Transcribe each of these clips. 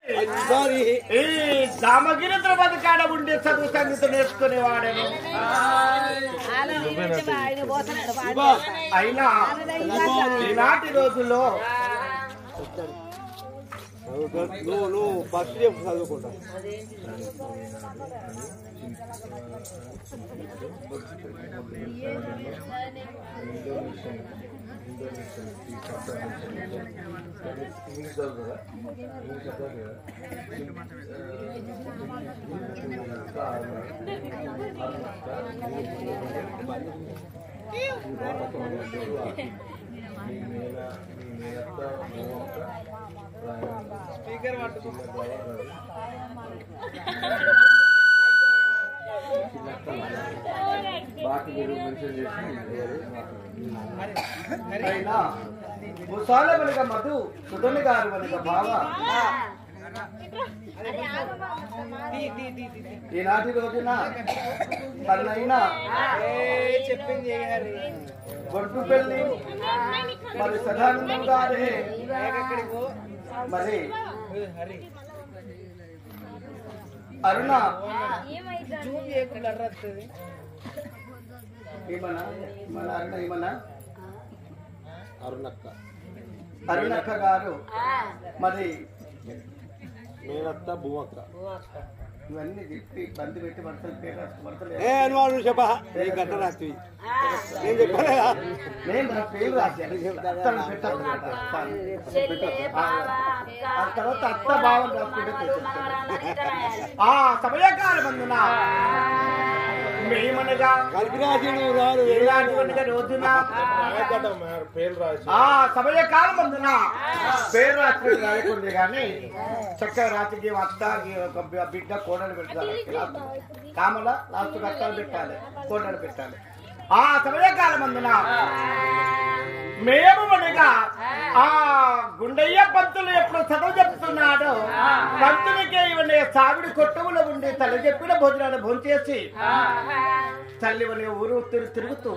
ఈ దామగిరి తిరుపతి కాడ ఉండి చదువు సంగీతం నేర్చుకునేవాడని అయినా ఈనాటి రోజుల్లో నువ్వు ఫస్ట్ చదువుకుంటా స్పీకర్ ముసాలమనిగ మధు సుధని గారు వనిగ బావ ఈనాటి రోజున తనైనా చెప్పింది బొడ్డు పెళ్లి మరి సదానందం గారే మరి అరుణ అరుణక్క గారు మరి మేనత్త భూమక్క ఇవన్నీ చెప్పి బంది పెట్టి వరుసలు పేరు చెప్పా గట్ట రాత్రి నేను చెప్పలేదా నేను నా పేరు రాశాను తర్వాత అత్త భావం రాసుకుంటే ఆ సమయకాలమందున మేమనగా కలిపి రాసిండు రాదు ఇలాంటి రోజున ఆ సమయకాలమందున పేరు రాసుకుని రాయకుంది కానీ చక్కగా రాత్రికి అత్త బిడ్డ కోడలు పెట్టాలి కామల లాస్ట్ కట్టాలు పెట్టాలి కోడలు పెట్టాలి ఆ సమయకాలమందున మేము మనగా ఆ గుండయ్య పంతులు ఎప్పుడు చదువు చెప్తున్నాడో పంతులకే ఇవన్నీ సావిడి కొట్టములో ఉండి తల్లి చెప్పిన భోజనాలు భోంచేసి తల్లి వని ఊరు తిరుగుతూ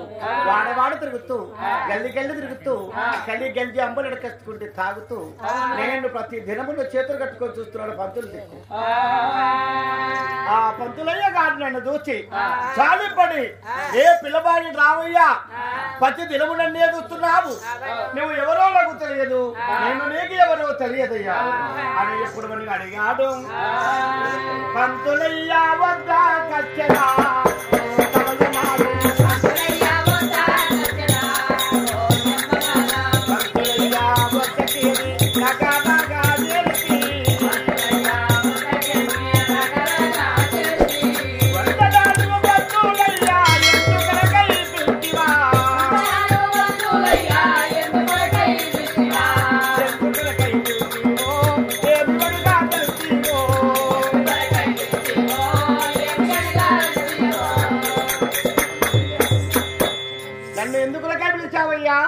వాడవాడు తిరుగుతూ గల్లి తిరుగుతూ గంజి అంబలు ఎడకచ్చుకుంటే తాగుతూ నేను ప్రతి దినమును చేతులు కట్టుకొని చూస్తున్నాడు పంతులు దిక్కు ఆ పంతులయ్య గారు నన్ను చూసి చాలిపడి ఏ పిల్లవాడిని రావయ్యా ప్రతి దినము నన్నే చూస్తున్నావు నువ్వు ఎవరో నాకు తెలియదు నేను నీకు ఎవరో తెలియదయ్యా అని ఎప్పుడు మనకి అడిగాడు పంతులయ్యా వద్ద కచ్చరా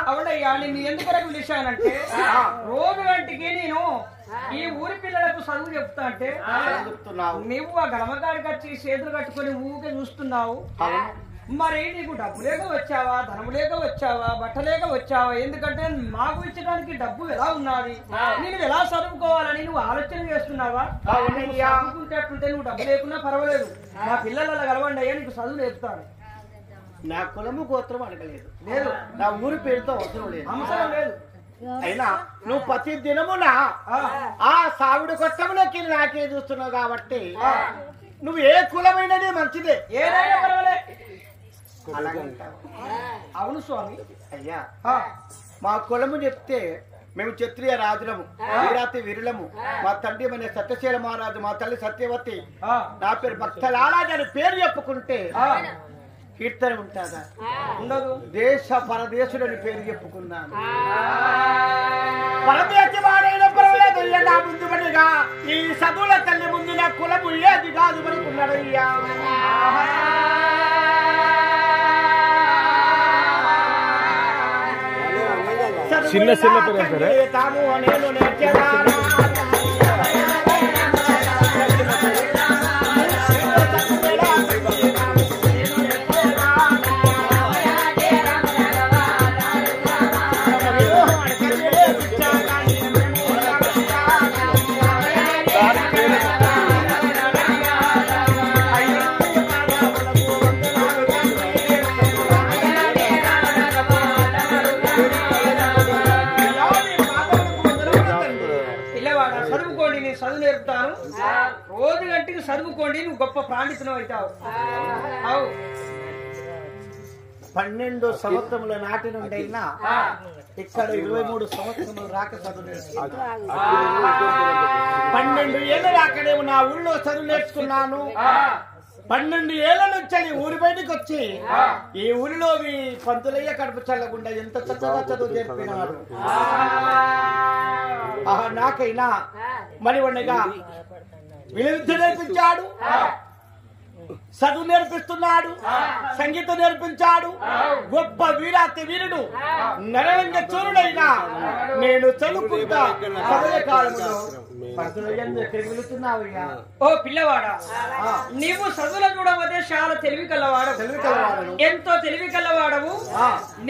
అవునయ్యా నిన్ను ఎందుకు పిలిచానంటే రోజు గంటికి నేను ఈ ఊరి పిల్లలకు చదువు చెప్తా అంటే నువ్వు ఆ గడమకాడికి వచ్చి చేతులు కట్టుకొని ఊకే చూస్తున్నావు మరి నీకు డబ్బు లేక వచ్చావా ధనము లేక వచ్చావా బట్ట లేక వచ్చావా ఎందుకంటే మాకు ఇచ్చడానికి డబ్బు ఎలా ఉన్నది నేను ఎలా చదువుకోవాలని నువ్వు ఆలోచన చేస్తున్నావా చదువుకుంటే నువ్వు డబ్బు లేకున్నా పర్వాలేదు మా పిల్లలు అలా కలవండి అయ్యా నీకు చదువు నేర్పుతాను నా కులము గోత్రం అడగలేదు లేదు నా ఊరి పేరుతో అవసరం లేదు అవసరం లేదు అయినా నువ్వు ప్రతి దినమున ఆ సావిడి కొట్టములకి నాకే చూస్తున్నావు కాబట్టి నువ్వు ఏ కులమైనది మంచిదే ఏదైనా పర్వాలే అవును స్వామి అయ్యా మా కులము చెప్తే మేము క్షత్రియ రాజులము వీరాతి వీరులము మా తండ్రి మన సత్యశీల మహారాజు మా తల్లి సత్యవతి నా పేరు భక్తలాలాజీ అని పేరు చెప్పుకుంటే కీర్తన ఉంటుందా ఉండదు దేశ పరదేశులని పేరు చెప్పుకున్నాను పరదేశవాడైన పర్వాలేదు నా ముందు పడిగా ఈ చదువుల తల్లి ముందు నా కులము ఏది కాదు అనుకున్నాడయ్యా చిన్న చిన్న పేరు తాము నేను నేర్చేదాను నేను చదువు నేర్పుతాను. రోజు గంటకి చదువుకోండి, నువ్వు గొప్ప ప్రాణితులు అవుతావు. అవు 12 సంవత్సరముల నాటి నుండి అయినా ఇక్కడ 23 సంవత్సరములు రాక చదువు నేర్చుకున్నాను. 12 ఏళ్ళు రాకనేమో నా ఊళ్ళో చదువు నేర్చుకున్నాను. 12 ఏళ్ల నుంచి ఊరి బయటకు వచ్చి ఈ ఊరిలో మీ పంతులయ్య కడుపు చల్లకుండా ఎంత చక్కగా చదువు నేర్పినాడు. నాకైనా మరి ఉండగా విలువిద్య నేర్పించాడు, చదువు నేర్పిస్తున్నాడు, సంగీతం నేర్పించాడు. గొప్ప వీరాతి వీరుడు నరరంగ చూరుడైనా నేను చదువుకుంటా సమయకాలంలో వెళుతున్నావయ్యా. ఓ పిల్లవాడా, నీవు చదువులో చూడబోతే చాలా తెలివి కల్లవాడవు. ఎంతో తెలివి కల్లవాడవు.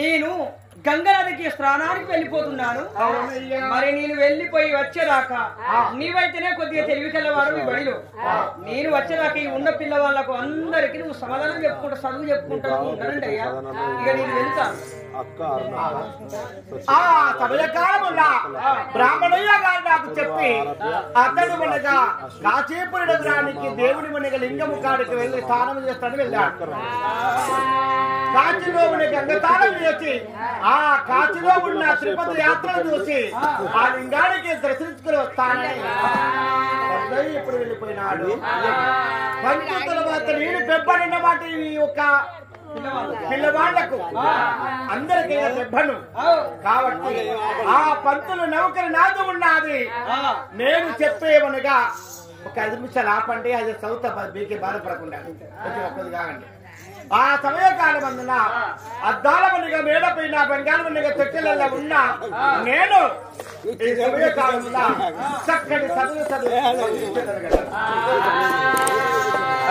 నేను గంగనదికి స్నానానికి వెళ్ళిపోతున్నాను. మరి నేను వెళ్ళిపోయి వచ్చేదాకా నీవైతేనే కొద్దిగా తెలివి కల్లవాడు ఈ బడిలో. నేను వచ్చేదాకా ఈ ఉన్న పిల్లవాళ్ళకు అందరికి నువ్వు సమాధానం చెప్పుకుంటా, చదువు చెప్పుకుంటా ఉంటానండి అయ్యా. ఇక నేను వెళ్తాను. సమయకాలములా బ్రాహ్మణయ్య గారు నాకు చెప్పి అతడు మనగా కాశీపురి నగరానికి దేవుడి మనగ లింగము కాడికి వెళ్ళి స్నానం చేస్తాను వెళ్ళాడు. కాశీలో ఉన్న గంగతానం చేసి ఆ కాశీలో ఉన్న తిరుపతి యాత్రను చూసి ఆ లింగానికి దర్శించుకుని వస్తానని ఇప్పుడు వెళ్ళిపోయినాడు. పంచ తర్వాత నేను పెంపడిన మాట ఈ యొక్క పిల్లవాళ్లకు అందరికీ పెంపను కాబట్టి ఆ పంతులు నౌకరి నాదు ఉన్నది. నేను చెప్పేమనగా ఒక 5 నిమిషాలు ఆపండి, అది చదువుతా మీకే బాధపడకుండా కాకండి. ఆ సమయకాలం అందున అద్దాల మనిగా మేడపైన బంగాళ మనిగా తొట్టెలలో ఉన్నా నేను ఈ సమయకాలంలో చక్కటి చదువు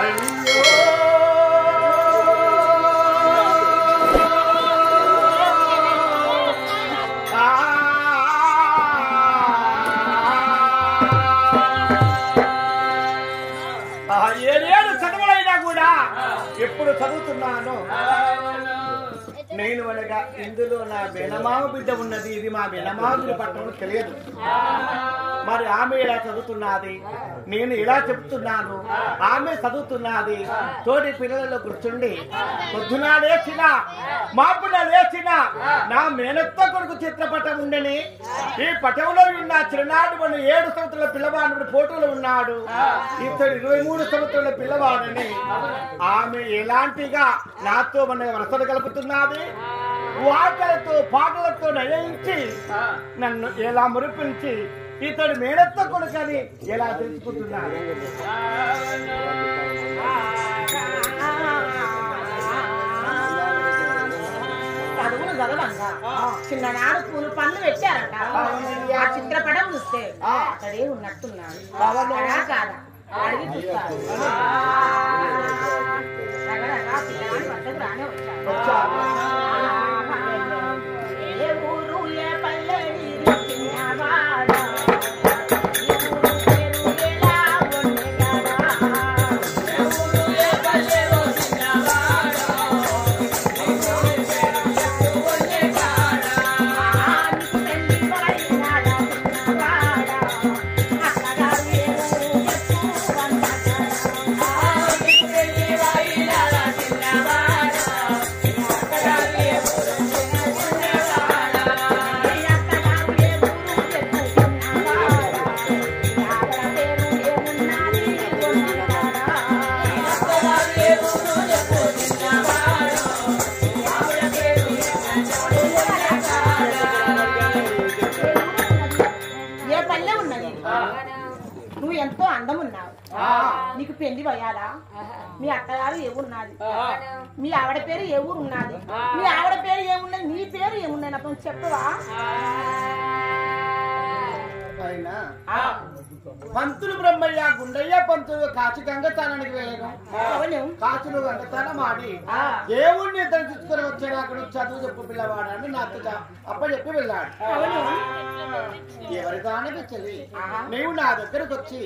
అయ్యో ఏడేడు చదువులైనా కూడా ఎప్పుడు చదువుతున్నాను నేను అనగా ఇందులో నా బెనమామ బిడ్డ ఉన్నది. ఇది మా బెనమామ పట్టణం తెలియదు. మరి ఆమె ఇలా చదువుతున్నది, నేను ఇలా చెప్తున్నాను, ఆమె చదువుతున్నది. తోటి పిల్లలలో కూర్చుండి పొద్దున లేచిన మాపున లేచిన నా మేనత్త కొడుకు చిత్రపటం ఉండని ఈ పటంలో ఉన్న చిరునాడు మన 7 సంవత్సరాల పిల్లవాడు ఫోటోలో ఉన్నాడు. ఇతడు 23 సంవత్సరాల పిల్లవాడని ఆమె ఎలాంటిగా నాతో మన వరసలు కలుపుతున్నది. వాటలతో పాటలతో నయించి నన్ను ఎలా మురిపించి ఇతడు మేనత్త కొడుకని ఎలా తెలుసుకుంటున్నాడు. చదువులు చదవంగా చిన్ననాడు పూలు పనులు పెట్టారట. ఆ చిత్రపటం చూస్తే అక్కడే ఉన్నట్టున్నాడు. కాదా అడిగి చూస్తారు. వద్దకు రానే వచ్చాడు. ఏ ఊరు ఏ పల్లెడి చిన్నవాడా నువ్వు ఎంతో అందమున్నావు. నీకు పెళ్లి వయ్యాలా? మీ అత్తగారు ఏ ఊరున్నది? మీ ఆవిడ పేరు ఏ ఊరు ఉన్నది? మీ ఆవిడ పేరు ఏమున్నది? నీ పేరు ఏమున్నది? నాకు చెప్పవా? పంతులు బ్రహ్మయ్య గుండయ్య పంతులు కాచి గంగతానానికి వెళ్ళాను. కాచులు గంగతానం ఆడి దేవుణ్ణి దర్శించుకొని వచ్చాడు. అక్కడ చదువు చెప్పు పిల్లవాడని నాతో అప్ప చెప్పి వెళ్ళాడు. ఎవరిదానికి చెల్లి నీవు నా దగ్గరకు వచ్చి